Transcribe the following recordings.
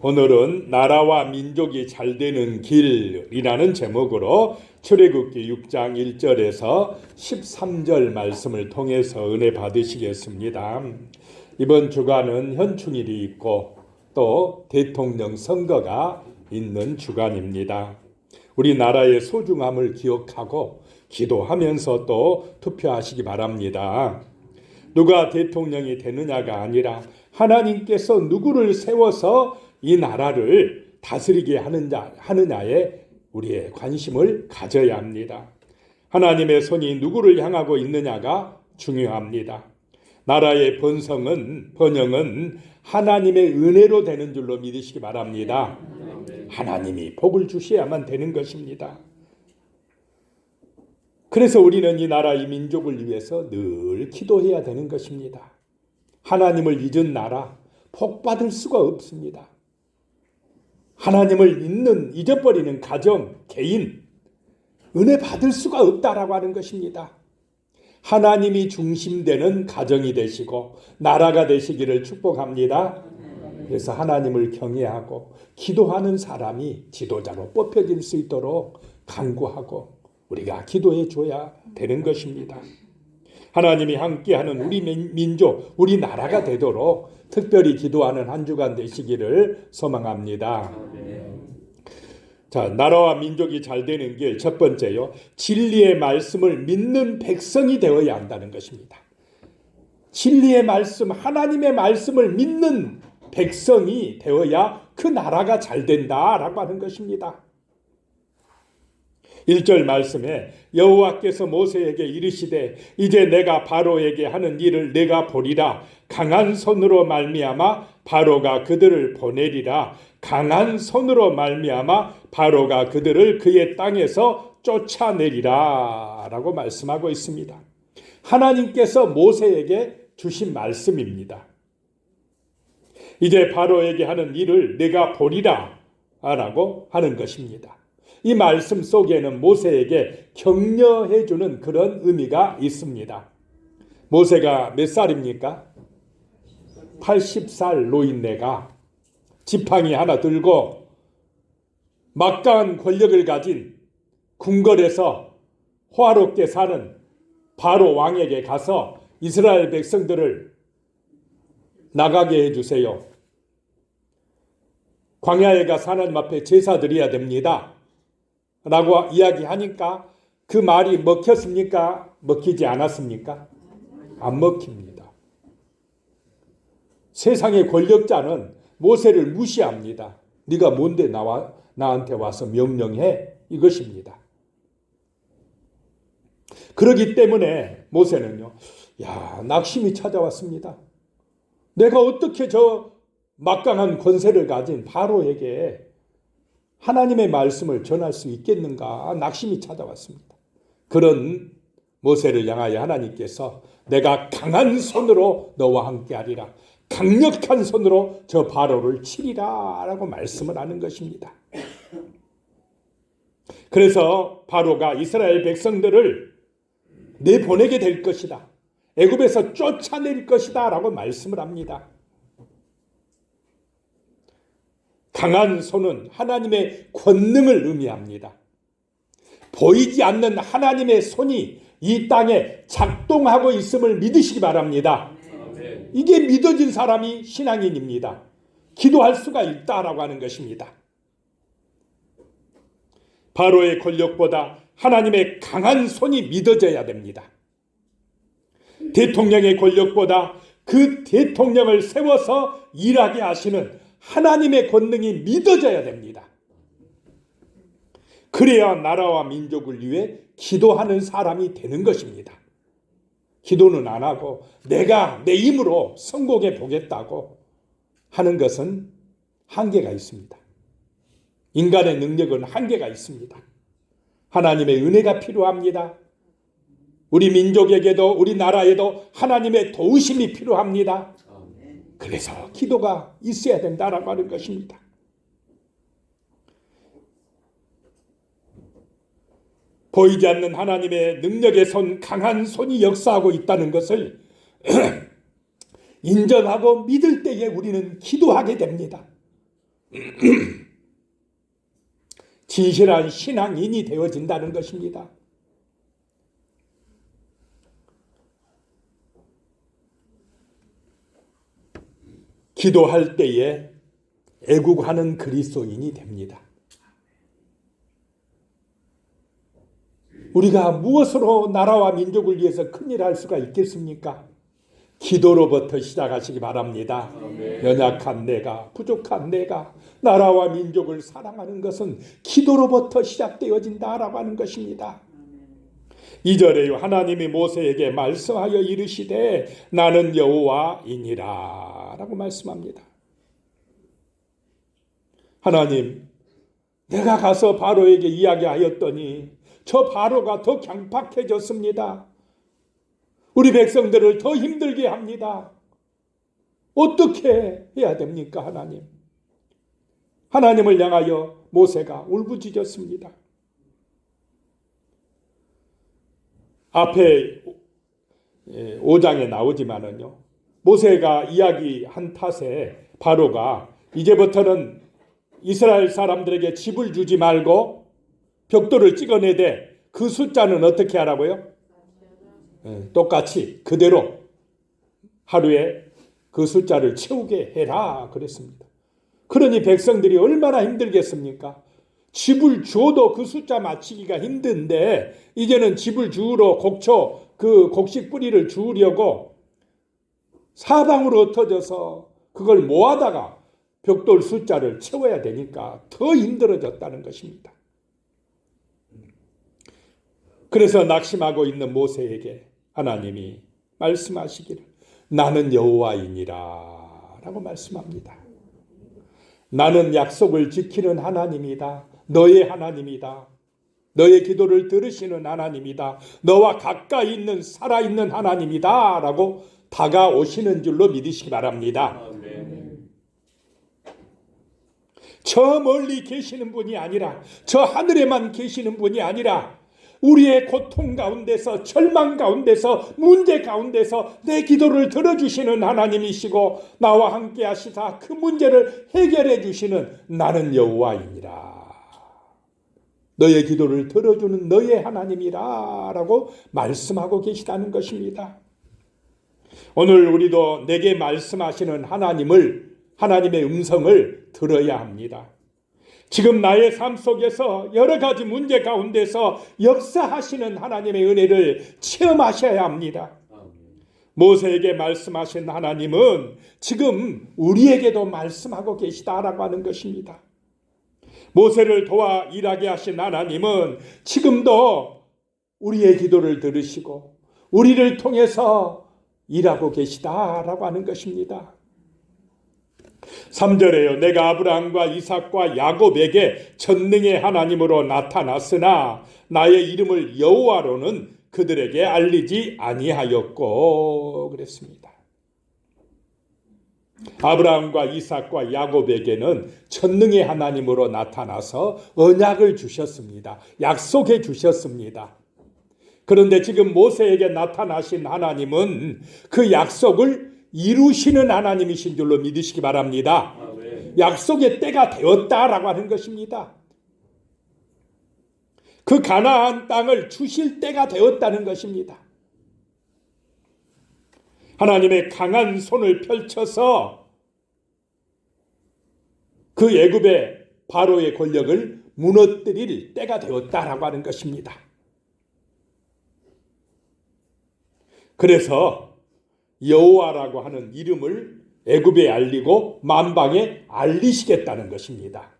오늘은 나라와 민족이 잘 되는 길이라는 제목으로 출애굽기 6장 1절에서 13절 말씀을 통해서 은혜 받으시겠습니다. 이번 주간은 현충일이 있고 또 대통령 선거가 있는 주간입니다. 우리 나라의 소중함을 기억하고 기도하면서 또 투표하시기 바랍니다. 누가 대통령이 되느냐가 아니라 하나님께서 누구를 세워서 이 나라를 다스리게 하느냐에 우리의 관심을 가져야 합니다. 하나님의 손이 누구를 향하고 있느냐가 중요합니다. 나라의 번영은 하나님의 은혜로 되는 줄로 믿으시기 바랍니다. 하나님이 복을 주셔야만 되는 것입니다. 그래서 우리는 이 나라, 이 민족을 위해서 늘 기도해야 되는 것입니다. 하나님을 잊은 나라, 복 받을 수가 없습니다. 하나님을 잊어버리는 가정, 개인, 은혜 받을 수가 없다라고 하는 것입니다. 하나님이 중심되는 가정이 되시고 나라가 되시기를 축복합니다. 그래서 하나님을 경외하고 기도하는 사람이 지도자로 뽑혀질 수 있도록 간구하고 우리가 기도해 줘야 되는 것입니다. 하나님이 함께하는 우리 민족, 우리 나라가 되도록 특별히 기도하는 한 주간 되시기를 소망합니다. 자, 나라와 민족이 잘 되는 길 첫 번째요. 진리의 말씀을 믿는 백성이 되어야 한다는 것입니다. 진리의 말씀, 하나님의 말씀을 믿는 백성이 되어야 그 나라가 잘 된다라고 하는 것입니다. 1절 말씀에 여호와께서 모세에게 이르시되 이제 내가 바로에게 하는 일을 내가 보리라. 강한 손으로 말미암아 바로가 그들을 보내리라. 강한 손으로 말미암아 바로가 그들을 그의 땅에서 쫓아내리라 라고 말씀하고 있습니다. 하나님께서 모세에게 주신 말씀입니다. 이제 바로에게 하는 일을 내가 보리라 라고 하는 것입니다. 이 말씀 속에는 모세에게 격려해 주는 그런 의미가 있습니다. 모세가 몇 살입니까? 80살 노인네가 지팡이 하나 들고 막강한 권력을 가진 궁궐에서 호화롭게 사는 바로 왕에게 가서 이스라엘 백성들을 나가게 해주세요. 광야에 가서 하나님 앞에 제사 드려야 됩니다. 라고 이야기하니까 그 말이 먹혔습니까? 먹히지 않았습니까? 안 먹힙니다. 세상의 권력자는 모세를 무시합니다. 네가 뭔데 나한테 와서 명령해? 이것입니다. 그렇기 때문에 모세는요, 낙심이 찾아왔습니다. 내가 어떻게 저 막강한 권세를 가진 바로에게 하나님의 말씀을 전할 수 있겠는가? 낙심이 찾아왔습니다. 그런 모세를 향하여 하나님께서 내가 강한 손으로 너와 함께하리라. 강력한 손으로 저 바로를 치리라 라고 말씀을 하는 것입니다. 그래서 바로가 이스라엘 백성들을 내보내게 될 것이다. 애굽에서 쫓아낼 것이다 라고 말씀을 합니다. 강한 손은 하나님의 권능을 의미합니다. 보이지 않는 하나님의 손이 이 땅에 작동하고 있음을 믿으시기 바랍니다. 이게 믿어진 사람이 신앙인입니다. 기도할 수가 있다라고 하는 것입니다. 바로의 권력보다 하나님의 강한 손이 믿어져야 됩니다. 대통령의 권력보다 그 대통령을 세워서 일하게 하시는 하나님의 권능이 믿어져야 됩니다. 그래야 나라와 민족을 위해 기도하는 사람이 되는 것입니다. 기도는 안 하고 내가 내 힘으로 성공해 보겠다고 하는 것은 한계가 있습니다. 인간의 능력은 한계가 있습니다. 하나님의 은혜가 필요합니다. 우리 민족에게도 우리 나라에도 하나님의 도우심이 필요합니다. 그래서 기도가 있어야 된다라고 하는 것입니다. 보이지 않는 하나님의 능력의 손, 강한 손이 역사하고 있다는 것을 인정하고 믿을 때에 우리는 기도하게 됩니다. 진실한 신앙인이 되어진다는 것입니다. 기도할 때에 애국하는 그리스도인이 됩니다. 우리가 무엇으로 나라와 민족을 위해서 큰일 할 수가 있겠습니까? 기도로부터 시작하시기 바랍니다. 연약한 내가, 부족한 내가 나라와 민족을 사랑하는 것은 기도로부터 시작되어진다라고 하는 것입니다. 2절에요. 하나님이 모세에게 말씀하여 이르시되 나는 여호와이니라 라고 말씀합니다. 하나님, 내가 가서 바로에게 이야기하였더니 저 바로가 더 강팍해졌습니다. 우리 백성들을 더 힘들게 합니다. 어떻게 해야 됩니까, 하나님? 하나님을 향하여 모세가 울부짖었습니다. 앞에 5장에 나오지만은요, 모세가 이야기한 탓에 바로가 이제부터는 이스라엘 사람들에게 집을 주지 말고 벽돌을 찍어내되 그 숫자는 어떻게 하라고요? 똑같이 그대로 하루에 그 숫자를 채우게 해라 그랬습니다. 그러니 백성들이 얼마나 힘들겠습니까? 집을 줘도 그 숫자 맞추기가 힘든데 이제는 집을 주우러 곡초 그 곡식 뿌리를 주우려고 사방으로 흩어져서 그걸 모아다가 벽돌 숫자를 채워야 되니까 더 힘들어졌다는 것입니다. 그래서 낙심하고 있는 모세에게 하나님이 말씀하시기를 나는 여호와이니라 라고 말씀합니다. 나는 약속을 지키는 하나님이다. 너의 하나님이다. 너의 기도를 들으시는 하나님이다. 너와 가까이 있는 살아있는 하나님이다 라고 다가오시는 줄로 믿으시기 바랍니다. 저 멀리 계시는 분이 아니라 저 하늘에만 계시는 분이 아니라 우리의 고통 가운데서 절망 가운데서 문제 가운데서 내 기도를 들어주시는 하나님이시고 나와 함께 하시사 그 문제를 해결해 주시는 나는 여호와이니라. 너의 기도를 들어주는 너의 하나님이라 라고 말씀하고 계시다는 것입니다. 오늘 우리도 내게 말씀하시는 하나님의 음성을 들어야 합니다. 지금 나의 삶 속에서 여러 가지 문제 가운데서 역사하시는 하나님의 은혜를 체험하셔야 합니다. 모세에게 말씀하신 하나님은 지금 우리에게도 말씀하고 계시다라고 하는 것입니다. 모세를 도와 일하게 하신 하나님은 지금도 우리의 기도를 들으시고 우리를 통해서 일하고 계시다라고 하는 것입니다. 3절에요. 내가 아브라함과 이삭과 야곱에게 전능의 하나님으로 나타났으나 나의 이름을 여호와로는 그들에게 알리지 아니하였고 그랬습니다. 아브라함과 이삭과 야곱에게는 전능의 하나님으로 나타나서 언약을 주셨습니다. 약속해 주셨습니다. 그런데 지금 모세에게 나타나신 하나님은 그 약속을 이루시는 하나님이신 줄로 믿으시기 바랍니다. 약속의 때가 되었다라고 하는 것입니다. 그 가나안 땅을 주실 때가 되었다는 것입니다. 하나님의 강한 손을 펼쳐서 그 애굽의 바로의 권력을 무너뜨릴 때가 되었다라고 하는 것입니다. 그래서 여호와라고 하는 이름을 애굽에 알리고 만방에 알리시겠다는 것입니다.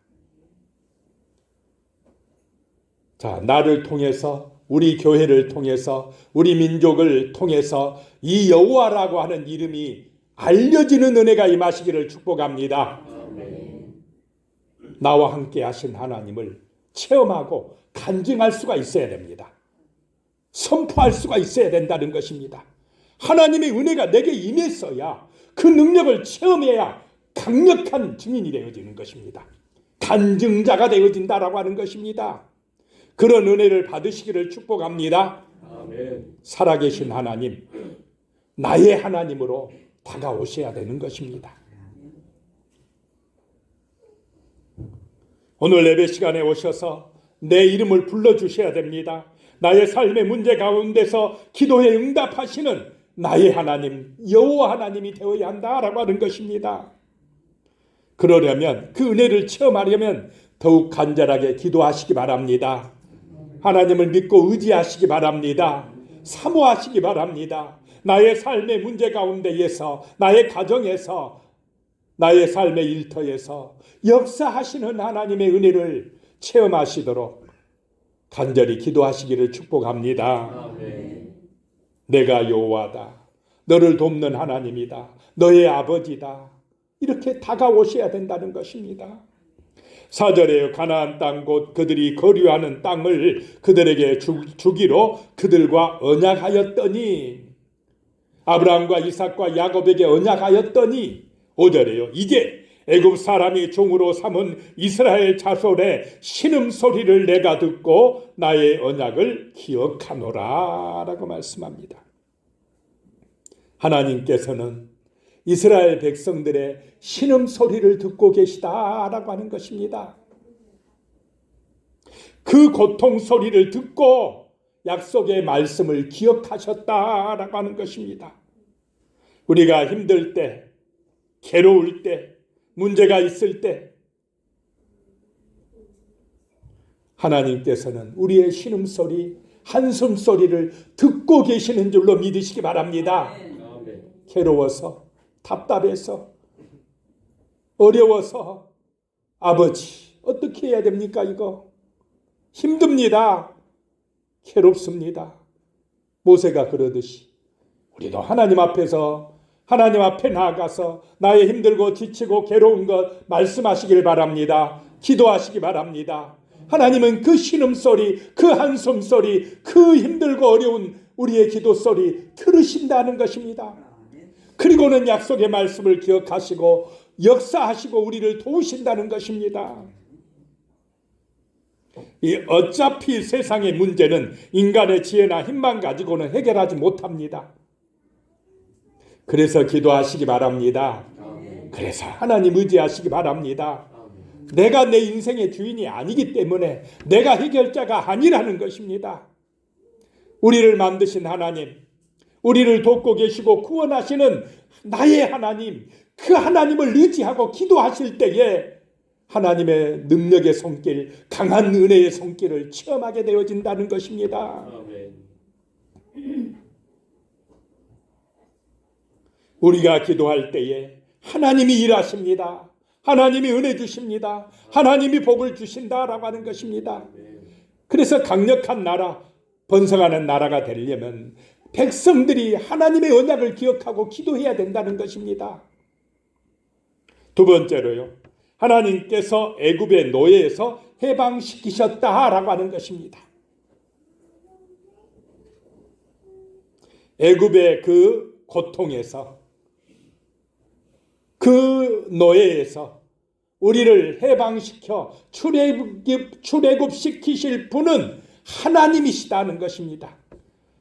자, 나를 통해서 우리 교회를 통해서 우리 민족을 통해서 이 여호와라고 하는 이름이 알려지는 은혜가 임하시기를 축복합니다. 나와 함께 하신 하나님을 체험하고 간증할 수가 있어야 됩니다. 선포할 수가 있어야 된다는 것입니다. 하나님의 은혜가 내게 임했어야 그 능력을 체험해야 강력한 증인이 되어지는 것입니다. 간증자가 되어진다라고 하는 것입니다. 그런 은혜를 받으시기를 축복합니다. 아멘. 살아계신 하나님, 나의 하나님으로 다가오셔야 되는 것입니다. 오늘 예배 시간에 오셔서 내 이름을 불러주셔야 됩니다. 나의 삶의 문제 가운데서 기도에 응답하시는 나의 하나님, 여호와 하나님이 되어야 한다라고 하는 것입니다. 그러려면, 그 은혜를 체험하려면 더욱 간절하게 기도하시기 바랍니다. 하나님을 믿고 의지하시기 바랍니다. 사모하시기 바랍니다. 나의 삶의 문제 가운데에서, 나의 가정에서, 나의 삶의 일터에서 역사하시는 하나님의 은혜를 체험하시도록 간절히 기도하시기를 축복합니다. 아멘. 내가 여호와다. 너를 돕는 하나님이다. 너의 아버지다. 이렇게 다가오셔야 된다는 것입니다. 4절에 가나안 땅 곧 그들이 거류하는 땅을 그들에게 주기로 그들과 언약하였더니, 아브라함과 이삭과 야곱에게 언약하였더니, 5절에요. 이제 애굽 사람이 종으로 삼은 이스라엘 자손의 신음소리를 내가 듣고 나의 언약을 기억하노라 라고 말씀합니다. 하나님께서는 이스라엘 백성들의 신음소리를 듣고 계시다라고 하는 것입니다. 그 고통 소리를 듣고 약속의 말씀을 기억하셨다라고 하는 것입니다. 우리가 힘들 때, 괴로울 때, 문제가 있을 때 하나님께서는 우리의 신음소리, 한숨소리를 듣고 계시는 줄로 믿으시기 바랍니다. 괴로워서, 답답해서, 어려워서 아버지 어떻게 해야 됩니까? 이거 힘듭니다. 괴롭습니다. 모세가 그러듯이 우리도 하나님 앞에서, 하나님 앞에 나아가서 나의 힘들고 지치고 괴로운 것 말씀하시길 바랍니다. 기도하시기 바랍니다. 하나님은 그 신음소리, 그 한숨소리, 그 힘들고 어려운 우리의 기도소리 들으신다는 것입니다. 그리고는 약속의 말씀을 기억하시고 역사하시고 우리를 도우신다는 것입니다. 어차피 세상의 문제는 인간의 지혜나 힘만 가지고는 해결하지 못합니다. 그래서 기도하시기 바랍니다. 그래서 하나님 의지하시기 바랍니다. 내가 내 인생의 주인이 아니기 때문에 내가 해결자가 아니라는 것입니다. 우리를 만드신 하나님, 우리를 돕고 계시고 구원하시는 나의 하나님, 그 하나님을 의지하고 기도하실 때에 하나님의 능력의 손길, 강한 은혜의 손길을 체험하게 되어진다는 것입니다. 우리가 기도할 때에 하나님이 일하십니다. 하나님이 은혜 주십니다. 하나님이 복을 주신다라고 하는 것입니다. 그래서 강력한 나라, 번성하는 나라가 되려면 백성들이 하나님의 언약을 기억하고 기도해야 된다는 것입니다. 두 번째로요, 하나님께서 애굽의 노예에서 해방시키셨다라고 하는 것입니다. 애굽의 그 고통에서, 그 노예에서 우리를 해방시켜 출애굽시키실 분은 하나님이시다는 것입니다.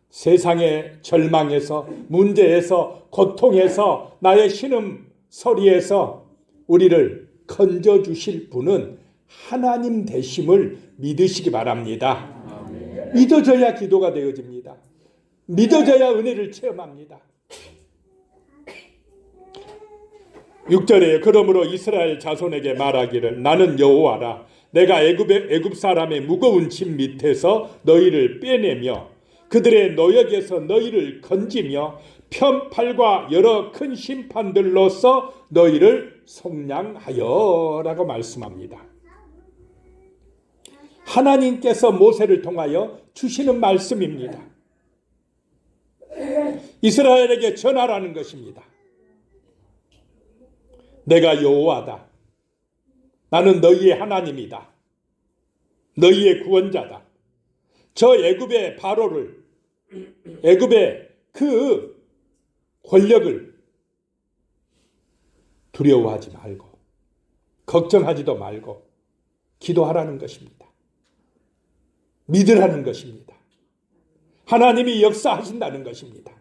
세상의 절망에서, 문제에서, 고통에서, 나의 신음소리에서 우리를 건져주실 분은 하나님 되심을 믿으시기 바랍니다. 믿어져야 기도가 되어집니다. 믿어져야 은혜를 체험합니다. 6절에 그러므로 이스라엘 자손에게 말하기를 나는 여호와라. 내가 애굽 사람의 무거운 짐 밑에서 너희를 빼내며 그들의 노역에서 너희를 건지며 편팔과 여러 큰 심판들로서 너희를 속량하여 라고 말씀합니다. 하나님께서 모세를 통하여 주시는 말씀입니다. 이스라엘에게 전하라는 것입니다. 내가 여호와다. 나는 너희의 하나님이다. 너희의 구원자다. 저 애굽의 바로를, 애굽의 그 권력을 두려워하지 말고 걱정하지도 말고 기도하라는 것입니다. 믿으라는 것입니다. 하나님이 역사하신다는 것입니다.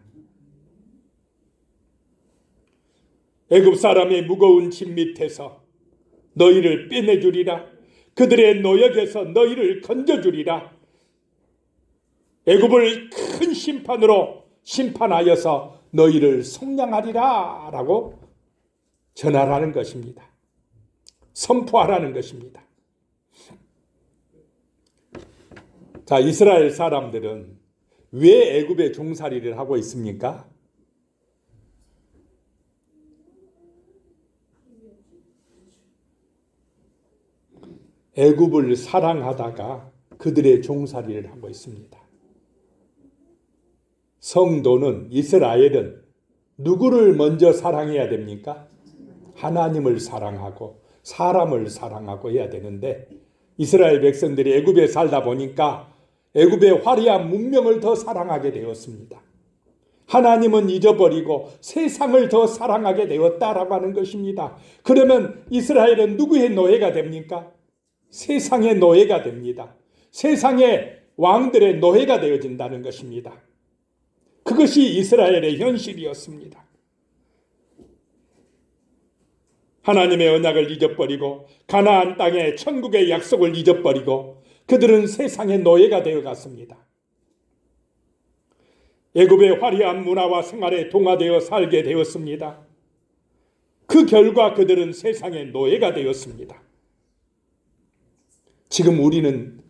애굽 사람의 무거운 짐 밑에서 너희를 빼내주리라. 그들의 노역에서 너희를 건져주리라. 애굽을 큰 심판으로 심판하여서 너희를 속량하리라 라고 전하라는 것입니다. 선포하라는 것입니다. 자, 이스라엘 사람들은 왜 애굽의 종살이를 하고 있습니까? 애굽을 사랑하다가 그들의 종살이를 하고 있습니다. 성도는, 이스라엘은 누구를 먼저 사랑해야 됩니까? 하나님을 사랑하고 사람을 사랑하고 해야 되는데, 이스라엘 백성들이 애굽에 살다 보니까 애굽의 화려한 문명을 더 사랑하게 되었습니다. 하나님은 잊어버리고 세상을 더 사랑하게 되었다라고 하는 것입니다. 그러면 이스라엘은 누구의 노예가 됩니까? 세상의 노예가 됩니다. 세상의 왕들의 노예가 되어진다는 것입니다. 그것이 이스라엘의 현실이었습니다. 하나님의 언약을 잊어버리고 가나안 땅의 천국의 약속을 잊어버리고 그들은 세상의 노예가 되어갔습니다. 애굽의 화려한 문화와 생활에 동화되어 살게 되었습니다. 그 결과 그들은 세상의 노예가 되었습니다. 지금 우리는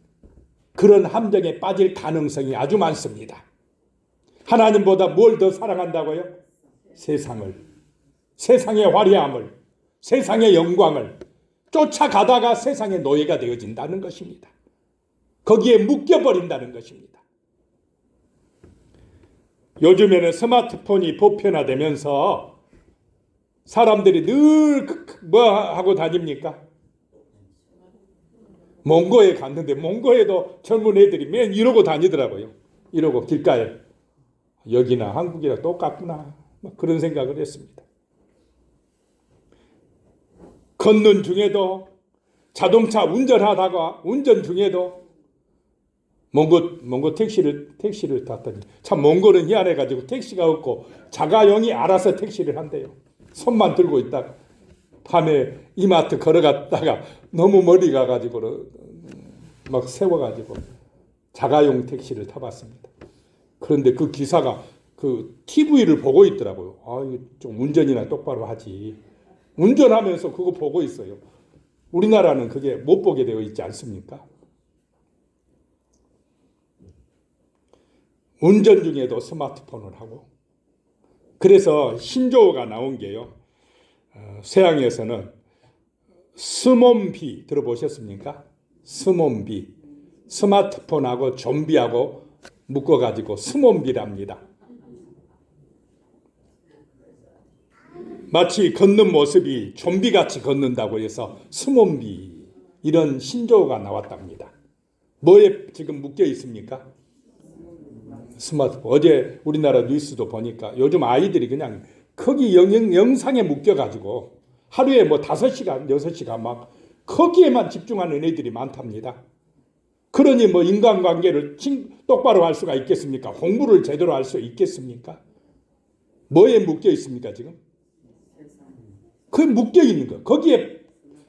그런 함정에 빠질 가능성이 아주 많습니다. 하나님보다 뭘 더 사랑한다고요? 세상을, 세상의 화려함을, 세상의 영광을 쫓아가다가 세상의 노예가 되어진다는 것입니다. 거기에 묶여버린다는 것입니다. 요즘에는 스마트폰이 보편화되면서 사람들이 늘 뭐 하고 다닙니까? 몽고에 갔는데 몽고에도 젊은 애들이 맨 이러고 다니더라고요. 이러고 길가에. 여기나 한국이나 똑같구나. 그런 생각을 했습니다. 걷는 중에도, 자동차 운전하다가 운전 중에도 몽고 택시를 탔더니, 참 몽고는 희한해가지고 택시가 없고 자가용이 알아서 택시를 한대요. 손만 들고 있다가 밤에 이마트 걸어갔다가 너무 멀리 가가지고 막 세워가지고 자가용 택시를 타봤습니다. 그런데 그 기사가 그 TV를 보고 있더라고요. 아, 이거 좀 운전이나 똑바로 하지. 운전하면서 그거 보고 있어요. 우리나라는 그게 못 보게 되어 있지 않습니까? 운전 중에도 스마트폰을 하고. 그래서 신조어가 나온 게요. 서양에서는 스몬비 들어보셨습니까? 스몬비. 스마트폰하고 좀비하고 묶어가지고 스몬비랍니다. 마치 걷는 모습이 좀비같이 걷는다고 해서 스몬비, 이런 신조어가 나왔답니다. 뭐에 지금 묶여 있습니까? 스마트폰. 어제 우리나라 뉴스도 보니까 요즘 아이들이 그냥 거기 영상에 묶여가지고 하루에 뭐 5시간, 6시간 막 거기에만 집중하는 애들이 많답니다. 그러니 뭐 인간관계를 똑바로 할 수가 있겠습니까? 공부를 제대로 할 수 있겠습니까? 뭐에 묶여 있습니까 지금? 그 묶여 있는 거, 거기에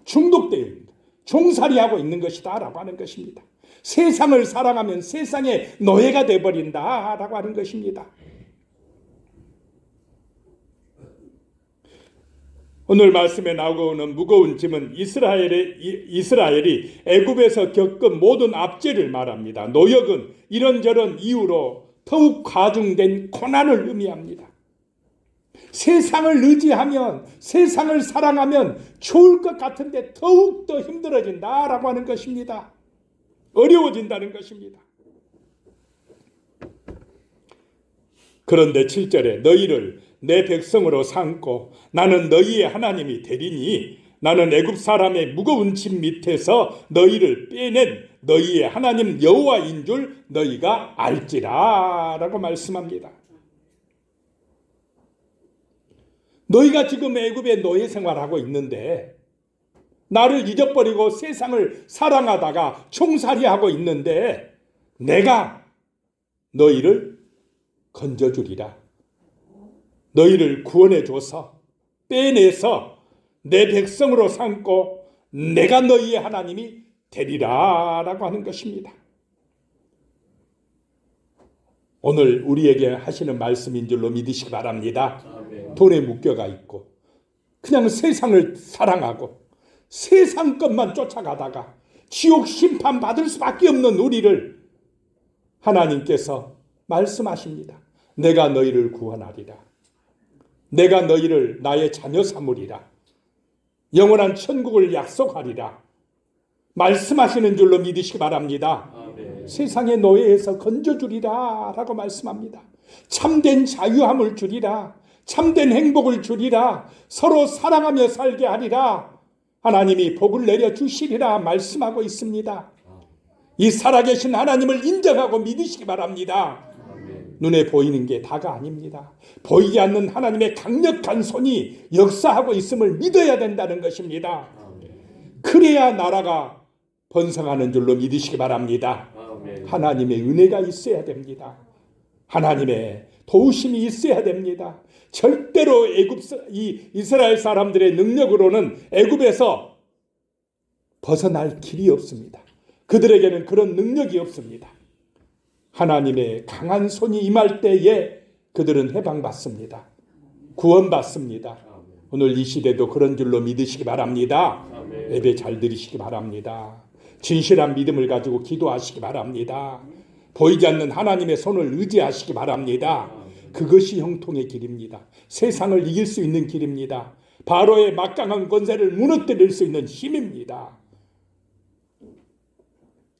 중독되어 있는 거, 종살이하고 있는 것이다 라고 하는 것입니다. 세상을 사랑하면 세상의 노예가 되어버린다 라고 하는 것입니다. 오늘 말씀에 나오는 무거운 짐은 이스라엘이 애굽에서 겪은 모든 압제를 말합니다. 노역은 이런저런 이유로 더욱 과중된 고난을 의미합니다. 세상을 의지하면, 세상을 사랑하면 좋을 것 같은데 더욱더 힘들어진다라고 하는 것입니다. 어려워진다는 것입니다. 그런데 7절에 너희를 내 백성으로 삼고 나는 너희의 하나님이 되리니 나는 애굽 사람의 무거운 짐 밑에서 너희를 빼낸 너희의 하나님 여호와인 줄 너희가 알지라 라고 말씀합니다. 너희가 지금 애굽의 노예 생활하고 있는데, 나를 잊어버리고 세상을 사랑하다가 총살이하고 있는데 내가 너희를 건져주리라. 너희를 구원해 줘서 빼내서 내 백성으로 삼고 내가 너희의 하나님이 되리라 라고 하는 것입니다. 오늘 우리에게 하시는 말씀인 줄로 믿으시기 바랍니다. 돈에 묶여가 있고 그냥 세상을 사랑하고 세상 것만 쫓아가다가 지옥 심판 받을 수밖에 없는 우리를 하나님께서 말씀하십니다. 내가 너희를 구원하리라. 내가 너희를 나의 자녀 삼으리라. 영원한 천국을 약속하리라. 말씀하시는 줄로 믿으시기 바랍니다. 아멘. 세상의 노예에서 건져주리라 라고 말씀합니다. 참된 자유함을 주리라. 참된 행복을 주리라. 서로 사랑하며 살게 하리라. 하나님이 복을 내려주시리라 말씀하고 있습니다. 이 살아계신 하나님을 인정하고 믿으시기 바랍니다. 아멘. 눈에 보이는 게 다가 아닙니다. 보이지 않는 하나님의 강력한 손이 역사하고 있음을 믿어야 된다는 것입니다. 아멘. 그래야 나라가 번성하는 줄로 믿으시기 바랍니다. 아멘. 하나님의 은혜가 있어야 됩니다. 하나님의 도우심이 있어야 됩니다. 절대로 이스라엘 사람들의 능력으로는 애굽에서 벗어날 길이 없습니다. 그들에게는 그런 능력이 없습니다. 하나님의 강한 손이 임할 때에 그들은 해방받습니다. 구원받습니다. 오늘 이 시대도 그런 줄로 믿으시기 바랍니다. 예배 잘 드리시기 바랍니다. 진실한 믿음을 가지고 기도하시기 바랍니다. 보이지 않는 하나님의 손을 의지하시기 바랍니다. 그것이 형통의 길입니다. 세상을 이길 수 있는 길입니다. 바로의 막강한 권세를 무너뜨릴 수 있는 힘입니다.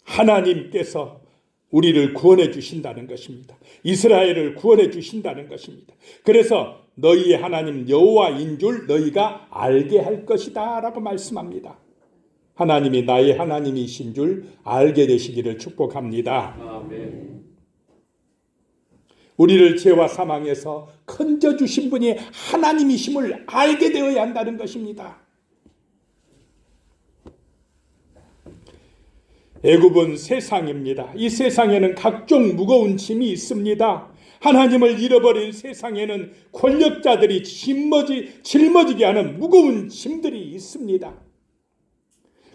하나님께서 우리를 구원해 주신다는 것입니다. 이스라엘을 구원해 주신다는 것입니다. 그래서 너희의 하나님 여호와인 줄 너희가 알게 할 것이다 라고 말씀합니다. 하나님이 나의 하나님이신 줄 알게 되시기를 축복합니다. 아멘. 우리를 죄와 사망에서 건져주신 분이 하나님이심을 알게 되어야 한다는 것입니다. 애굽은 세상입니다. 이 세상에는 각종 무거운 짐이 있습니다. 하나님을 잃어버린 세상에는 권력자들이 짊어지게 하는 무거운 짐들이 있습니다.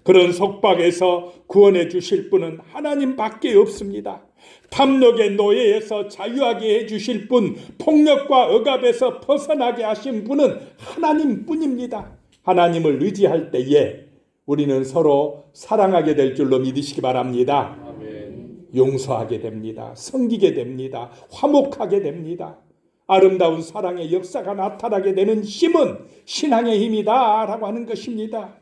그런 속박에서 구원해 주실 분은 하나님밖에 없습니다. 탐욕의 노예에서 자유하게 해주실 분, 폭력과 억압에서 벗어나게 하신 분은 하나님뿐입니다. 하나님을 의지할 때에 우리는 서로 사랑하게 될 줄로 믿으시기 바랍니다. 아멘. 용서하게 됩니다. 섬기게 됩니다. 화목하게 됩니다. 아름다운 사랑의 역사가 나타나게 되는 힘은 신앙의 힘이다 라고 하는 것입니다.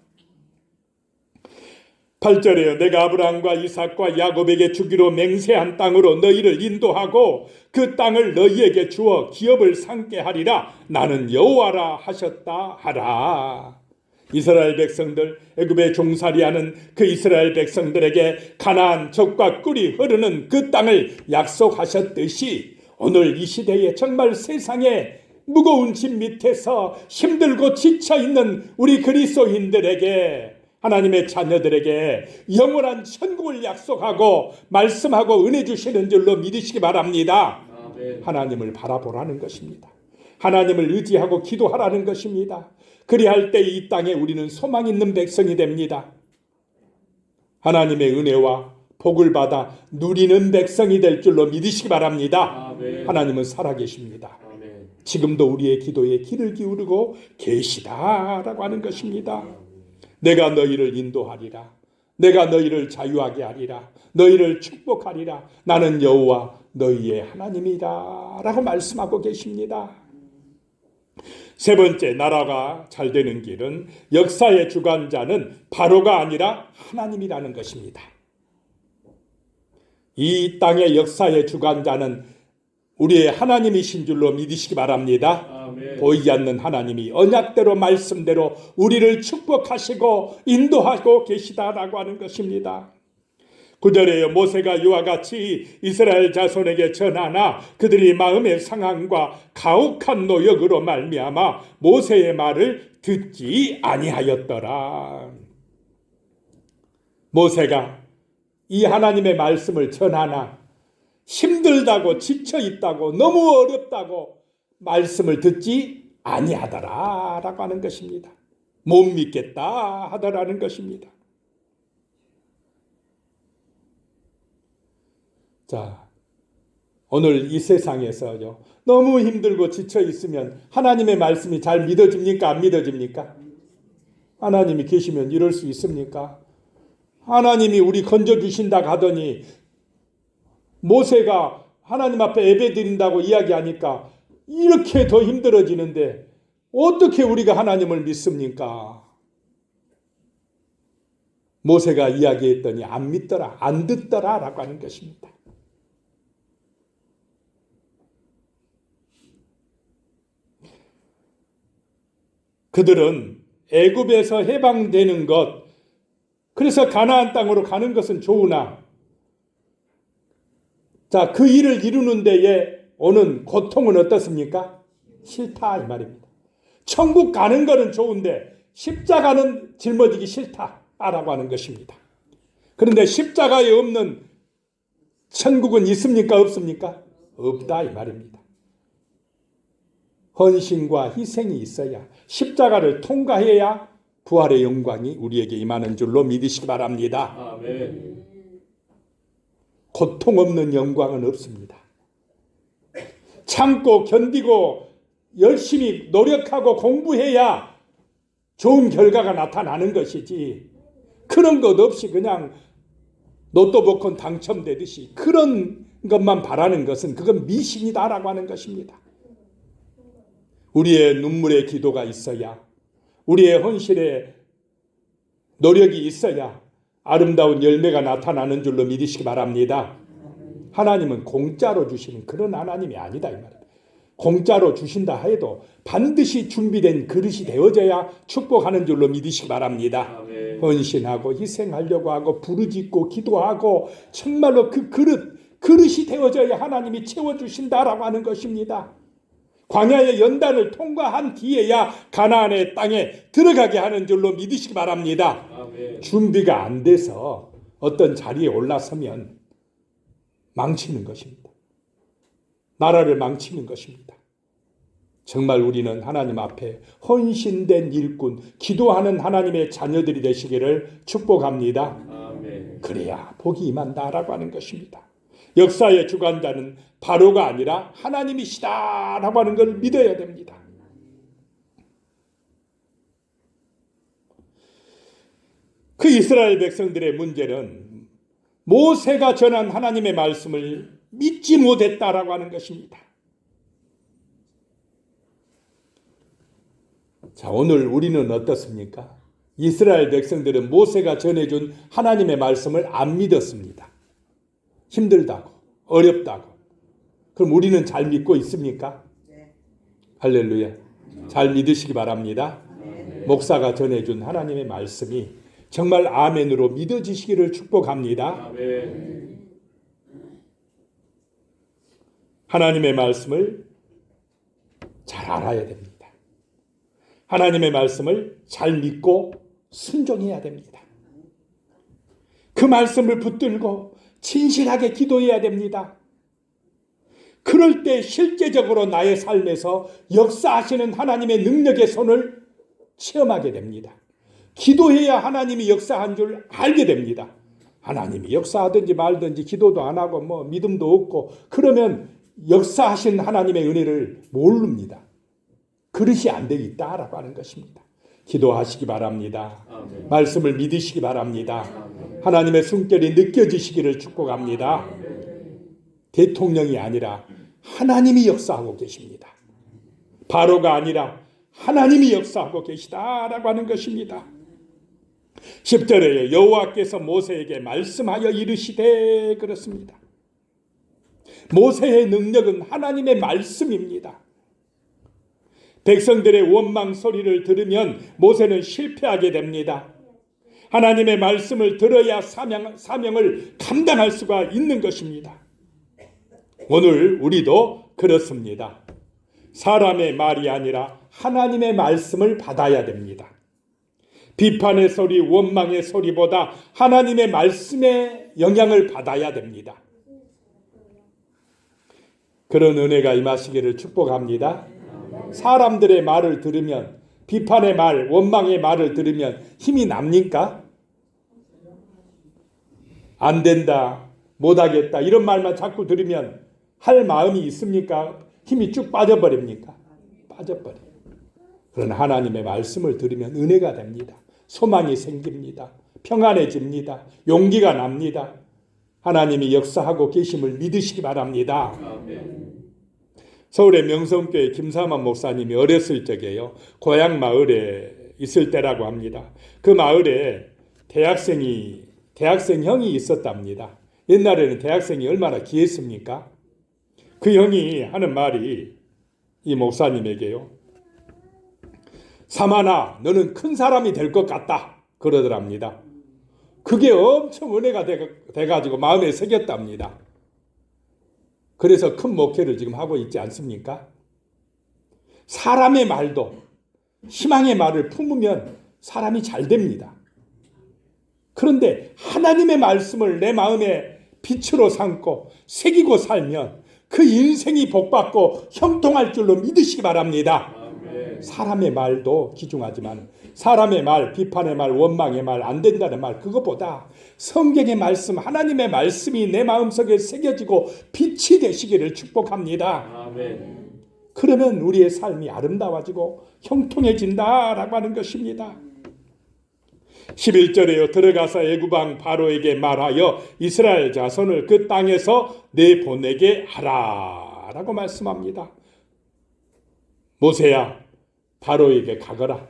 8절에요. 내가 아브라함과 이삭과 야곱에게 주기로 맹세한 땅으로 너희를 인도하고 그 땅을 너희에게 주어 기업을 삼게 하리라. 나는 여호와라 하셨다 하라. 이스라엘 백성들, 애굽에 종살이하는 그 이스라엘 백성들에게 가나안 젖과 꿀이 흐르는 그 땅을 약속하셨듯이 오늘 이 시대에 정말 세상에 무거운 짐 밑에서 힘들고 지쳐있는 우리 그리스도인들에게, 하나님의 자녀들에게 영원한 천국을 약속하고 말씀하고 은혜 주시는 줄로 믿으시기 바랍니다. 아멘. 하나님을 바라보라는 것입니다. 하나님을 의지하고 기도하라는 것입니다. 그리할 때 이 땅에 우리는 소망 있는 백성이 됩니다. 하나님의 은혜와 복을 받아 누리는 백성이 될 줄로 믿으시기 바랍니다. 아멘. 하나님은 살아계십니다. 아멘. 지금도 우리의 기도에 귀를 기울이고 계시다라고 하는 것입니다. 내가 너희를 인도하리라. 내가 너희를 자유하게 하리라. 너희를 축복하리라. 나는 여호와 너희의 하나님이다 라고 말씀하고 계십니다. 세 번째, 나라가 잘 되는 길은 역사의 주관자는 바로가 아니라 하나님이라는 것입니다. 이 땅의 역사의 주관자는 우리의 하나님이신 줄로 믿으시기 바랍니다. 아멘. 보이지 않는 하나님이 언약대로 말씀대로 우리를 축복하시고 인도하고 계시다라고 하는 것입니다. 9절에요. 모세가 이와 같이 이스라엘 자손에게 전하나 그들이 마음의 상함과 가혹한 노역으로 말미암아 모세의 말을 듣지 아니하였더라. 모세가 이 하나님의 말씀을 전하나 힘들다고 지쳐있다고 너무 어렵다고 말씀을 듣지 아니하더라라고 하는 것입니다. 못 믿겠다 하더라는 것입니다. 자, 오늘 이 세상에서요, 너무 힘들고 지쳐 있으면 하나님의 말씀이 잘 믿어집니까? 안 믿어집니까? 하나님이 계시면 이럴 수 있습니까? 하나님이 우리 건져주신다 하더니 모세가 하나님 앞에 예배드린다고 이야기하니까 이렇게 더 힘들어지는데 어떻게 우리가 하나님을 믿습니까? 모세가 이야기했더니 안 믿더라, 안 듣더라 라고 하는 것입니다. 그들은 애굽에서 해방되는 것, 그래서 가나안 땅으로 가는 것은 좋으나 자, 그 일을 이루는 데에 오는 고통은 어떻습니까? 싫다 이 말입니다. 천국 가는 거는 좋은데 십자가는 짊어지기 싫다라고 하는 것입니다. 그런데 십자가에 없는 천국은 있습니까? 없습니까? 없다 이 말입니다. 헌신과 희생이 있어야, 십자가를 통과해야 부활의 영광이 우리에게 임하는 줄로 믿으시기 바랍니다. 아멘. 고통 없는 영광은 없습니다. 참고 견디고 열심히 노력하고 공부해야 좋은 결과가 나타나는 것이지, 그런 것 없이 그냥 로또 복권 당첨되듯이 그런 것만 바라는 것은 그건 미신이다라고 하는 것입니다. 우리의 눈물의 기도가 있어야, 우리의 헌신의 노력이 있어야 아름다운 열매가 나타나는 줄로 믿으시기 바랍니다. 하나님은 공짜로 주시는 그런 하나님이 아니다 이 말입니다. 공짜로 주신다 해도 반드시 준비된 그릇이 되어져야 축복하는 줄로 믿으시기 바랍니다. 아멘. 헌신하고 희생하려고 하고 부르짖고 기도하고 정말로 그 그릇이 되어져야 하나님이 채워주신다라고 하는 것입니다. 광야의 연단을 통과한 뒤에야 가나안의 땅에 들어가게 하는 줄로 믿으시기 바랍니다. 아멘. 준비가 안 돼서 어떤 자리에 올라서면 망치는 것입니다. 나라를 망치는 것입니다. 정말 우리는 하나님 앞에 헌신된 일꾼, 기도하는 하나님의 자녀들이 되시기를 축복합니다. 아멘. 그래야 복이 임한다라고 하는 것입니다. 역사의 주관자는 바로가 아니라 하나님이시다라고 하는 걸 믿어야 됩니다. 그 이스라엘 백성들의 문제는 모세가 전한 하나님의 말씀을 믿지 못했다라고 하는 것입니다. 자, 오늘 우리는 어떻습니까? 이스라엘 백성들은 모세가 전해준 하나님의 말씀을 안 믿었습니다. 힘들다고, 어렵다고. 그럼 우리는 잘 믿고 있습니까? 네. 할렐루야. 잘 믿으시기 바랍니다. 네. 목사가 전해준 하나님의 말씀이 정말 아멘으로 믿어지시기를 축복합니다. 아멘. 하나님의 말씀을 잘 알아야 됩니다. 하나님의 말씀을 잘 믿고 순종해야 됩니다. 그 말씀을 붙들고 진실하게 기도해야 됩니다. 그럴 때 실제적으로 나의 삶에서 역사하시는 하나님의 능력의 손을 체험하게 됩니다. 기도해야 하나님이 역사한 줄 알게 됩니다. 하나님이 역사하든지 말든지 기도도 안 하고 믿음도 없고 그러면 역사하신 하나님의 은혜를 모릅니다. 그릇이 안 되어 있다라고 하는 것입니다. 기도하시기 바랍니다. 아멘. 말씀을 믿으시기 바랍니다. 아멘. 하나님의 숨결이 느껴지시기를 축복합니다. 아멘. 대통령이 아니라 하나님이 역사하고 계십니다. 바로가 아니라 하나님이 역사하고 계시다라고 하는 것입니다. 10절에 여호와께서 모세에게 말씀하여 이르시되 그렇습니다. 모세의 능력은 하나님의 말씀입니다. 백성들의 원망 소리를 들으면 모세는 실패하게 됩니다. 하나님의 말씀을 들어야 사명을 감당할 수가 있는 것입니다. 오늘 우리도 그렇습니다. 사람의 말이 아니라 하나님의 말씀을 받아야 됩니다. 비판의 소리, 원망의 소리보다 하나님의 말씀의 영향을 받아야 됩니다. 그런 은혜가 임하시기를 축복합니다. 사람들의 말을 들으면, 비판의 말, 원망의 말을 들으면 힘이 납니까? 안 된다, 못하겠다 이런 말만 자꾸 들으면 할 마음이 있습니까? 힘이 쭉 빠져버립니까? 빠져버려요. 그러나 하나님의 말씀을 들으면 은혜가 됩니다. 소망이 생깁니다. 평안해집니다. 용기가 납니다. 하나님이 역사하고 계심을 믿으시기 바랍니다. 아멘. 서울의 명성교회 김사만 목사님이 어렸을 적에요. 고향 마을에 있을 때라고 합니다. 그 마을에 대학생 형이 있었답니다. 옛날에는 대학생이 얼마나 귀했습니까? 그 형이 하는 말이 이 목사님에게요. 사만아, 너는 큰 사람이 될 것 같다. 그러더랍니다. 그게 엄청 은혜가 돼가지고 마음에 새겼답니다. 그래서 큰 목회를 지금 하고 있지 않습니까? 사람의 말도 희망의 말을 품으면 사람이 잘 됩니다. 그런데 하나님의 말씀을 내 마음에 빛으로 삼고 새기고 살면 그 인생이 복받고 형통할 줄로 믿으시기 바랍니다. 아멘. 사람의 말도 귀중하지만 사람의 말, 비판의 말, 원망의 말, 안 된다는 말 그것보다 성경의 말씀, 하나님의 말씀이 내 마음속에 새겨지고 빛이 되시기를 축복합니다. 아멘. 그러면 우리의 삶이 아름다워지고 형통해진다라고 하는 것입니다. 11절에요. 들어가서 애굽왕 바로에게 말하여 이스라엘 자손을 그 땅에서 내보내게 하라 라고 말씀합니다. 모세야 바로에게 가거라.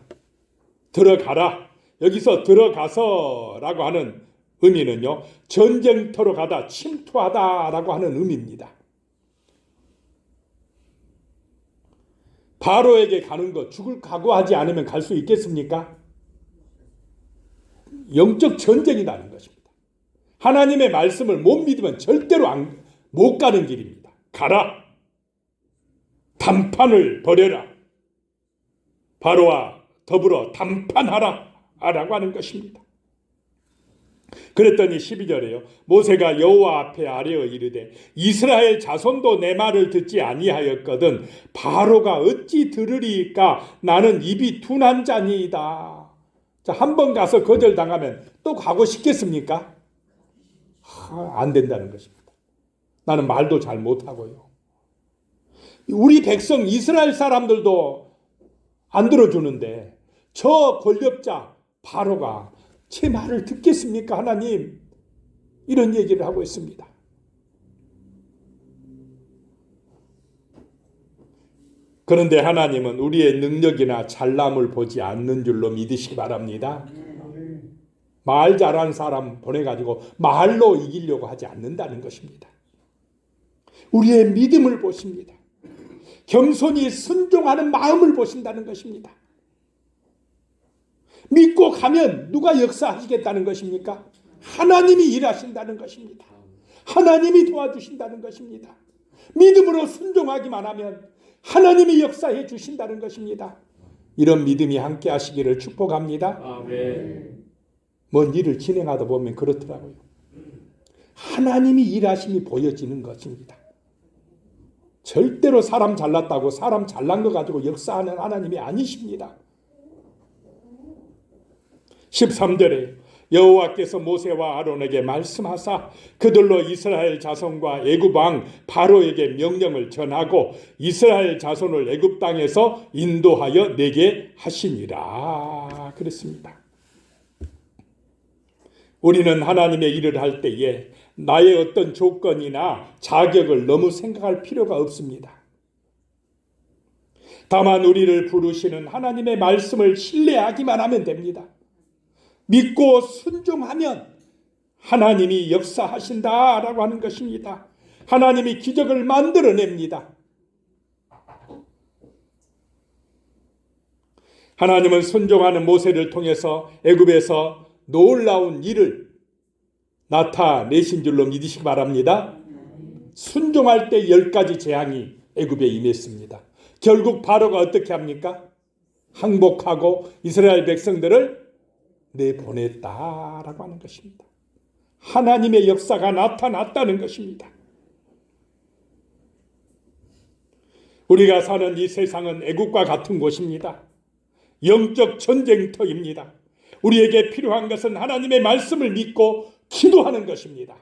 들어가라. 여기서 들어가서 라고 하는 의미는요. 전쟁터로 가다, 침투하다 라고 하는 의미입니다. 바로에게 가는 거 죽을 각오하지 않으면 갈 수 있겠습니까? 영적 전쟁이라는 것입니다. 하나님의 말씀을 못 믿으면 절대로 못 가는 길입니다. 가라. 담판을 벌여라. 바로와 더불어 담판하라 라고 하는 것입니다. 그랬더니 12절에요. 모세가 여호와 앞에 아뢰어 이르되 이스라엘 자손도 내 말을 듣지 아니하였거든 바로가 어찌 들으리까 나는 입이 둔한 자니이다. 자, 한 번 가서 거절당하면 또 가고 싶겠습니까? 안 된다는 것입니다. 나는 말도 잘 못하고요. 우리 백성 이스라엘 사람들도 안 들어주는데 저 권력자 바로가 제 말을 듣겠습니까 하나님? 이런 얘기를 하고 있습니다. 그런데 하나님은 우리의 능력이나 잘남을 보지 않는 줄로 믿으시기 바랍니다. 말 잘하는 사람 보내가지고 말로 이기려고 하지 않는다는 것입니다. 우리의 믿음을 보십니다. 겸손히 순종하는 마음을 보신다는 것입니다. 믿고 가면 누가 역사하시겠다는 것입니까? 하나님이 일하신다는 것입니다. 하나님이 도와주신다는 것입니다. 믿음으로 순종하기만 하면 하나님이 역사해 주신다는 것입니다. 이런 믿음이 함께 하시기를 축복합니다. 아멘. 뭔 일을 진행하다 보면 그렇더라고요. 하나님이 일하심이 보여지는 것입니다. 절대로 사람 잘났다고 사람 잘난 거 가지고 역사하는 하나님이 아니십니다. 13절에 여호와께서 모세와 아론에게 말씀하사 그들로 이스라엘 자손과 애굽 왕 바로에게 명령을 전하고 이스라엘 자손을 애굽 땅에서 인도하여 내게 하시니라 그랬습니다. 우리는 하나님의 일을 할 때에 나의 어떤 조건이나 자격을 너무 생각할 필요가 없습니다. 다만 우리를 부르시는 하나님의 말씀을 신뢰하기만 하면 됩니다. 믿고 순종하면 하나님이 역사하신다라고 하는 것입니다. 하나님이 기적을 만들어냅니다. 하나님은 순종하는 모세를 통해서 애굽에서 놀라운 일을 나타내신 줄로 믿으시기 바랍니다. 순종할 때 10가지 재앙이 애굽에 임했습니다. 결국 바로가 어떻게 합니까? 항복하고 이스라엘 백성들을 내보냈다라고 하는 것입니다. 하나님의 역사가 나타났다는 것입니다. 우리가 사는 이 세상은 애국과 같은 곳입니다. 영적 전쟁터입니다. 우리에게 필요한 것은 하나님의 말씀을 믿고 기도하는 것입니다.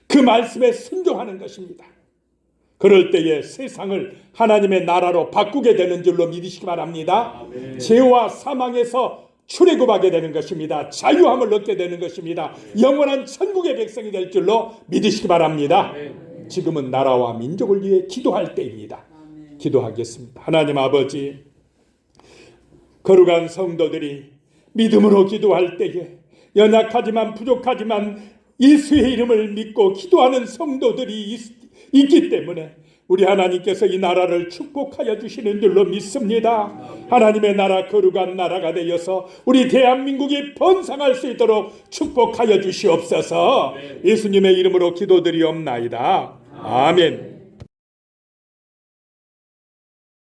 그 말씀에 순종하는 것입니다. 그럴 때에 세상을 하나님의 나라로 바꾸게 되는 줄로 믿으시기 바랍니다. 아멘. 죄와 사망에서 출애굽하게 되는 것입니다. 자유함을 얻게 되는 것입니다. 영원한 천국의 백성이 될 줄로 믿으시기 바랍니다. 아멘. 지금은 나라와 민족을 위해 기도할 때입니다. 기도하겠습니다. 하나님 아버지, 거룩한 성도들이 믿음으로 기도할 때에 연약하지만 부족하지만 예수의 이름을 믿고 기도하는 성도들이 있기 때문에 우리 하나님께서 이 나라를 축복하여 주시는 줄로 믿습니다. 하나님의 나라 거룩한 나라가 되어서 우리 대한민국이 번성할 수 있도록 축복하여 주시옵소서. 예수님의 이름으로 기도드리옵나이다. 아멘.